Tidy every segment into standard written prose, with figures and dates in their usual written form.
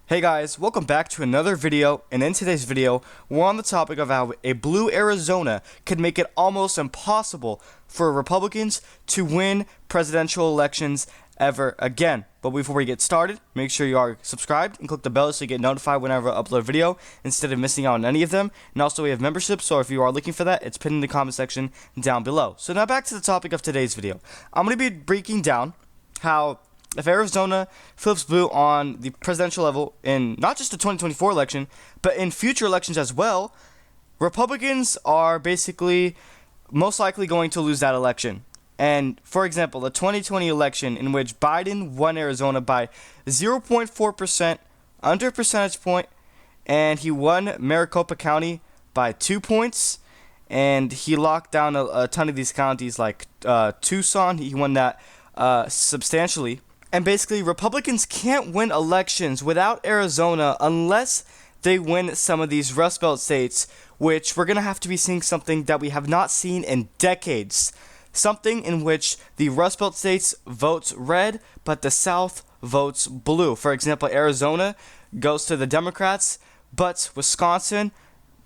Hey guys, welcome back to another video, and in today's video, we're on the topic of how a blue Arizona could make it almost impossible for Republicans to win presidential elections ever again. But before we get started, make sure you are subscribed and click the bell so you get notified whenever I upload a video instead of missing out on any of them. And also we have memberships, so if you are looking for that, it's pinned in the comment section down below. So now back to the topic of today's video. I'm going to be breaking down how if Arizona flips blue on the presidential level in not just the 2024 election, but in future elections as well, Republicans are basically most likely going to lose that election. And for example, the 2020 election in which Biden won Arizona by 0.4%, under a percentage point, and he won Maricopa County by 2 points, and he locked down a ton of these counties like Tucson. He won that substantially. And basically, Republicans can't win elections without Arizona unless they win some of these Rust Belt states, which we're going to have to be seeing something that we have not seen in decades. Something in which the Rust Belt states votes red, but the South votes blue. For example, Arizona goes to the Democrats, but Wisconsin,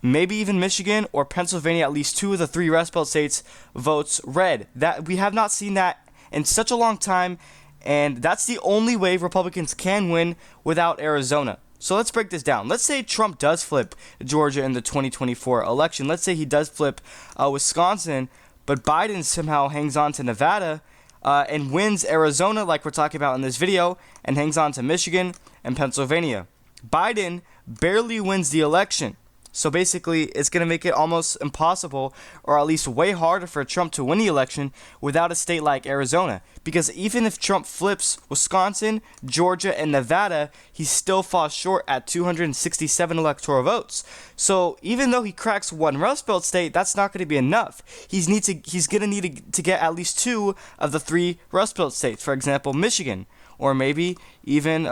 maybe even Michigan or Pennsylvania, at least two of the three Rust Belt states, votes red. That we have not seen that in such a long time. And that's the only way Republicans can win without Arizona. So let's break this down. Let's say Trump does flip Georgia in the 2024 election. Let's say he does flip Wisconsin, but Biden somehow hangs on to Nevada and wins Arizona like we're talking about in this video, and hangs on to Michigan and Pennsylvania. Biden barely wins the election. So basically, it's going to make it almost impossible, or at least way harder for Trump to win the election without a state like Arizona. Because even if Trump flips Wisconsin, Georgia, and Nevada, he still falls short at 267 electoral votes. So even though he cracks one Rust Belt state, that's not going to be enough. He's going to need to get at least two of the three Rust Belt states. For example, Michigan, or maybe even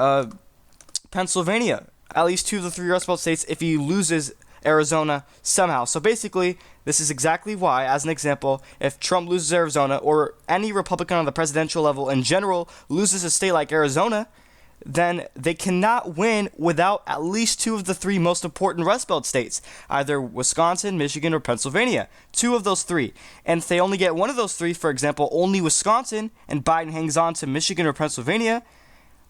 Pennsylvania. At least two of the three Rust Belt states if he loses Arizona somehow. So basically, this is exactly why, as an example, if Trump loses Arizona, or any Republican on the presidential level in general loses a state like Arizona, then they cannot win without at least two of the three most important Rust Belt states, either Wisconsin, Michigan, or Pennsylvania. Two of those three. And if they only get one of those three, for example, only Wisconsin, and Biden hangs on to Michigan or Pennsylvania,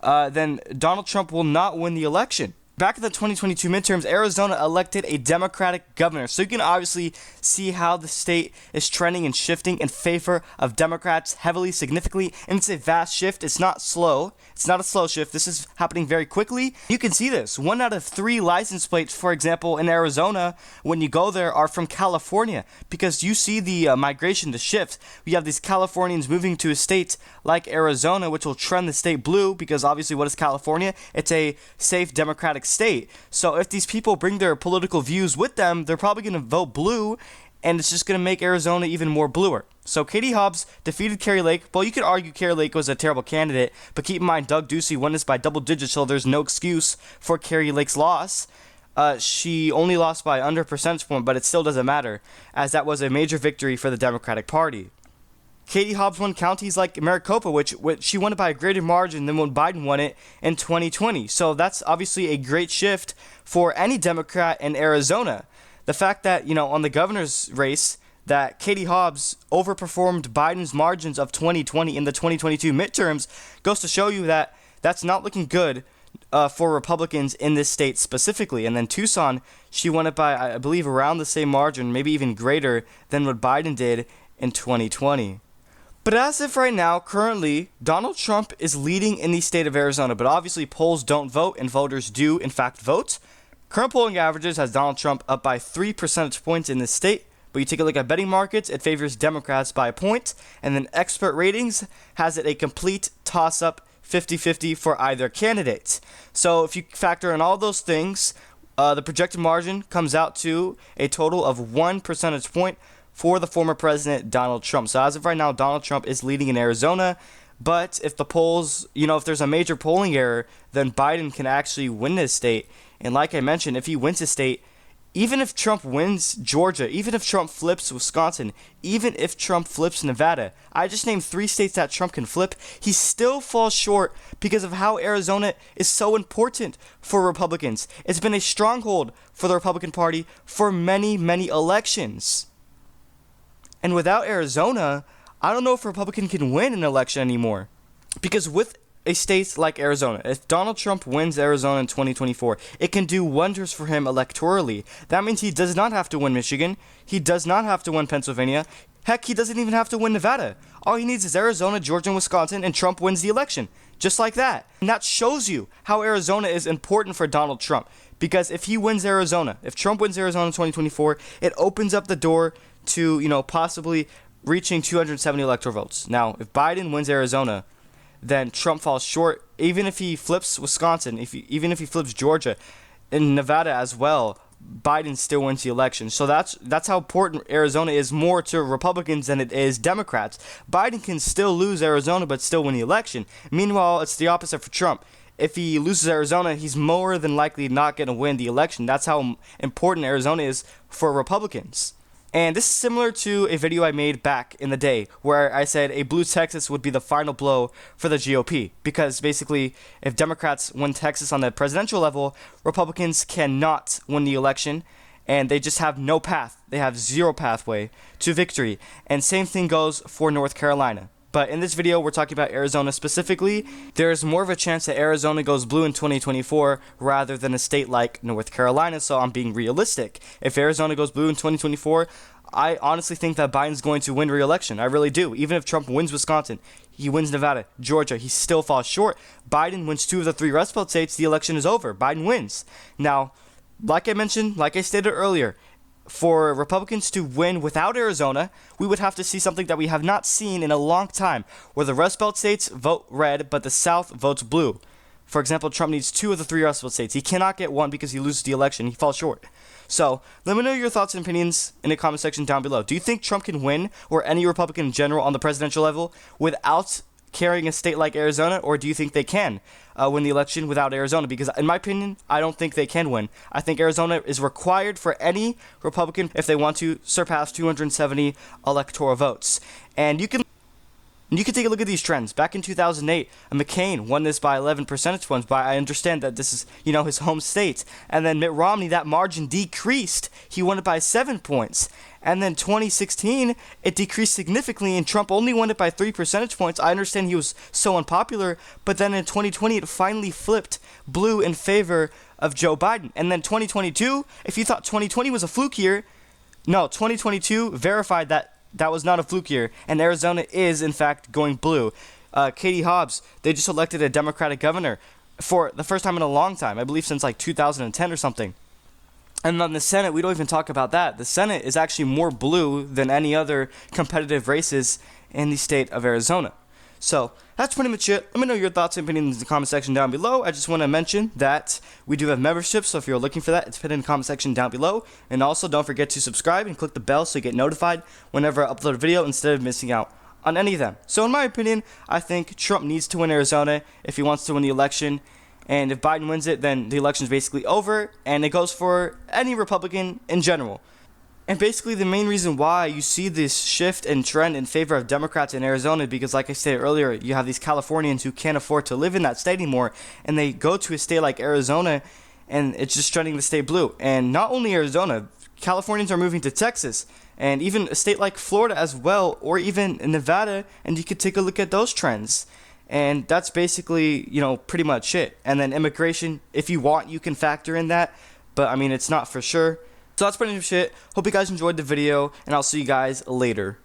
then Donald Trump will not win the election. Back in the 2022 midterms, Arizona elected a Democratic governor. So you can obviously see how the state is trending and shifting in favor of Democrats heavily, significantly. And it's a vast shift. It's not slow. It's not a slow shift. This is happening very quickly. You can see this. 1 out of 3 license plates, for example, in Arizona, when you go there, are from California. Because you see the migration, the shift. We have these Californians moving to a state like Arizona, which will trend the state blue. Because obviously, what is California? It's a safe Democratic state. So if these people bring their political views with them, they're probably going to vote blue, and it's just going to make Arizona even more bluer. So Katie Hobbs defeated Kari Lake. Well, you could argue Kari Lake was a terrible candidate, but keep in mind Doug Ducey won this by double digits, so there's no excuse for Kari Lake's loss. She only lost by under a percentage point, but it still doesn't matter, as that was a major victory for the Democratic Party. Katie Hobbs won counties like Maricopa, which she won it by a greater margin than when Biden won it in 2020. So that's obviously a great shift for any Democrat in Arizona. The fact that, on the governor's race, that Katie Hobbs overperformed Biden's margins of 2020 in the 2022 midterms goes to show you that that's not looking good for Republicans in this state specifically. And then Tucson, she won it by, I believe, around the same margin, maybe even greater than what Biden did in 2020. But as of right now, currently, Donald Trump is leading in the state of Arizona. But obviously, polls don't vote, and voters do, in fact, vote. Current polling averages has Donald Trump up by 3 percentage points in this state. But you take a look at betting markets, it favors Democrats by a point. And then expert ratings has it a complete toss-up 50-50 for either candidate. So if you factor in all those things, the projected margin comes out to a total of 1 percentage point for the former president, Donald Trump. So as of right now, Donald Trump is leading in Arizona. But if the polls, if there's a major polling error, then Biden can actually win this state. And like I mentioned, if he wins the state, Even if Trump wins Georgia, even if Trump flips Wisconsin, even if Trump flips Nevada, I just named 3 states that Trump can flip, he still falls short because of how Arizona is so important for Republicans. It's been a stronghold for the Republican Party for many, many elections. And without Arizona, I don't know if a Republican can win an election anymore. Because with a state like Arizona, if Donald Trump wins Arizona in 2024, it can do wonders for him electorally. That means he does not have to win Michigan. He does not have to win Pennsylvania. Heck, he doesn't even have to win Nevada. All he needs is Arizona, Georgia, and Wisconsin, and Trump wins the election. Just like that. And that shows you how Arizona is important for Donald Trump. Because if he wins Arizona, if Trump wins Arizona in 2024, it opens up the door to, possibly reaching 270 electoral votes. Now, if Biden wins Arizona, then Trump falls short. Even if he flips Wisconsin, even if he flips Georgia and Nevada as well, Biden still wins the election. So that's how important Arizona is more to Republicans than it is Democrats. Biden can still lose Arizona but still win the election. Meanwhile, it's the opposite for Trump. If he loses Arizona, he's more than likely not going to win the election. That's how important Arizona is for Republicans. And this is similar to a video I made back in the day where I said a blue Texas would be the final blow for the GOP. Because basically, if Democrats win Texas on the presidential level, Republicans cannot win the election. And they just have no path. They have zero pathway to victory. And same thing goes for North Carolina. But in this video, we're talking about Arizona specifically. There's more of a chance that Arizona goes blue in 2024 rather than a state like North Carolina, so I'm being realistic. If Arizona goes blue in 2024, I honestly think that Biden's going to win re-election. I really do. Even if Trump wins Wisconsin, he wins Nevada, Georgia, he still falls short. Biden wins 2 of the 3 Rust Belt states, the election is over. Biden wins. Now, like I mentioned, like I stated earlier, for Republicans to win without Arizona, we would have to see something that we have not seen in a long time, where the Rust Belt states vote red, but the South votes blue. For example, Trump needs 2 of the 3 Rust Belt states. He cannot get 1 because he loses the election. He falls short. So, let me know your thoughts and opinions in the comment section down below. Do you think Trump can win, or any Republican in general on the presidential level, without carrying a state like Arizona, or do you think they can win the election without Arizona? Because in my opinion, I don't think they can win. I think Arizona is required for any Republican if they want to surpass 270 electoral votes. And you can take a look at these trends. Back in 2008, McCain won this by 11 percentage points, but I understand that this is, his home state. And then Mitt Romney, that margin decreased. He won it by 7 points. And then 2016, it decreased significantly, and Trump only won it by 3 percentage points. I understand he was so unpopular, but then in 2020, it finally flipped blue in favor of Joe Biden. And then 2022, if you thought 2020 was a fluke year, no, 2022 verified that that was not a fluke year, and Arizona is, in fact, going blue. Katie Hobbs, they just elected a Democratic governor for the first time in a long time, I believe since like 2010 or something. And then the Senate, we don't even talk about that. The Senate is actually more blue than any other competitive races in the state of Arizona. So, that's pretty much it. Let me know your thoughts and opinions in the comment section down below. I just want to mention that we do have memberships, so if you're looking for that, it's pinned in the comment section down below. And also, don't forget to subscribe and click the bell so you get notified whenever I upload a video instead of missing out on any of them. So, in my opinion, I think Trump needs to win Arizona if he wants to win the election. And if Biden wins it, then the election is basically over, and it goes for any Republican in general. And basically the main reason why you see this shift and trend in favor of Democrats in Arizona, because like I said earlier, you have these Californians who can't afford to live in that state anymore, and they go to a state like Arizona, and it's just trending to stay blue. And not only Arizona, Californians are moving to Texas, and even a state like Florida as well, or even Nevada, and you could take a look at those trends. And that's basically, pretty much it. And then immigration, if you want, you can factor in that. But, I mean, it's not for sure. So that's pretty much it. Hope you guys enjoyed the video, and I'll see you guys later.